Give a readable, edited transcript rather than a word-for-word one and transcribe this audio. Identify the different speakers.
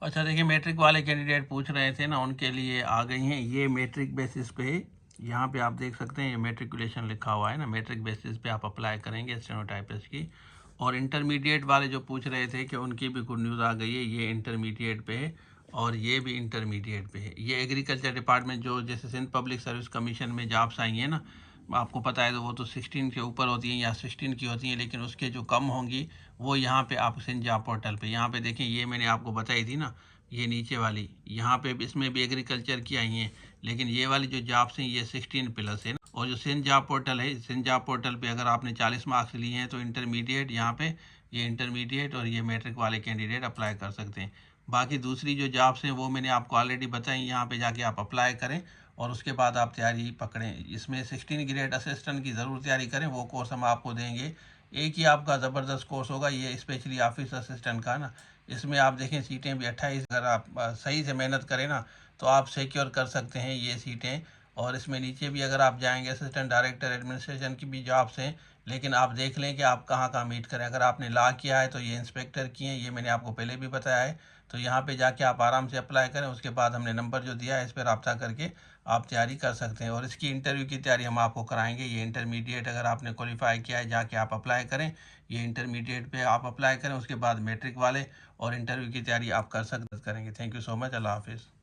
Speaker 1: अच्छा देखिए, मैट्रिक वाले कैंडिडेट पूछ रहे थे ना, उनके लिए आ गई हैं ये मैट्रिक बेसिस पे। यहाँ पे आप देख सकते हैं ये मैट्रिकुलेशन लिखा हुआ है ना, मैट्रिक बेसिस पे आप अप्लाई करेंगे स्टेनोटाइपिस्ट की। और इंटरमीडिएट वाले जो पूछ रहे थे कि उनकी भी गुड न्यूज़ आ गई है, ये इंटरमीडिएट पे है और ये भी इंटरमीडिएट पे है। ये एग्रीकल्चर डिपार्टमेंट जो जैसे सिंध पब्लिक सर्विस कमीशन में जॉब्स आई हैं ना, आपको पता है तो वो तो 16 के ऊपर होती हैं या 16 की होती हैं, लेकिन उसके जो कम होंगी वो यहाँ पे आप सिंध जॉब पोर्टल पे यहाँ पे देखें, ये मैंने आपको बताई थी ना, ये नीचे वाली यहाँ पे भी, इसमें भी एग्रीकल्चर की आई हैं, लेकिन ये वाली जो जॉब्स हैं ये 16+ है ना। और जो सिंध जॉब पोर्टल है, सिंध जॉब पोर्टल पे अगर आपने 40 मार्क्स लिए हैं तो इंटरमीडिएट यहाँ पे, ये इंटरमीडिएट और ये मैट्रिक वाले कैंडिडेट अप्लाई कर सकते हैं। बाकी दूसरी जो जॉब्स हैं वो मैंने आपको ऑलरेडी बताई, यहाँ पे जाके आप अप्लाई करें और उसके बाद आप तैयारी पकड़ें। इसमें 16 ग्रेड असिस्टेंट की ज़रूर तैयारी करें, वो कोर्स हम आपको देंगे। एक ही आपका ज़बरदस्त कोर्स होगा ये, स्पेशली ऑफिस असिस्टेंट का ना। इसमें आप देखें सीटें भी 28, अगर आप सही से मेहनत करें ना तो आप सिक्योर कर सकते हैं ये सीटें। और इसमें नीचे भी अगर आप जाएंगे, असिस्टेंट डायरेक्टर एडमिनिस्ट्रेशन की भी जॉब्स हैं, लेकिन आप देख लें कि आप कहाँ कहाँ मीट करें। अगर आपने लॉ किया है तो ये इंस्पेक्टर की हैं, ये मैंने आपको पहले भी बताया है। तो यहाँ पे जाके आप आराम से अप्लाई करें, उसके बाद हमने नंबर जो दिया है इस पर रब्ता करके आप तैयारी कर सकते हैं। और इसकी इंटरव्यू की तैयारी हम आपको कराएंगे। ये इंटरमीडिएट अगर आपने क्वालिफाई किया है जाके आप अप्लाई करें, ये इंटरमीडिएट पे आप अप्लाई करें, उसके बाद मैट्रिक वाले और इंटरव्यू की तैयारी आप कर सकते करेंगे। थैंक यू सो मच, अल्लाह हाफिज़।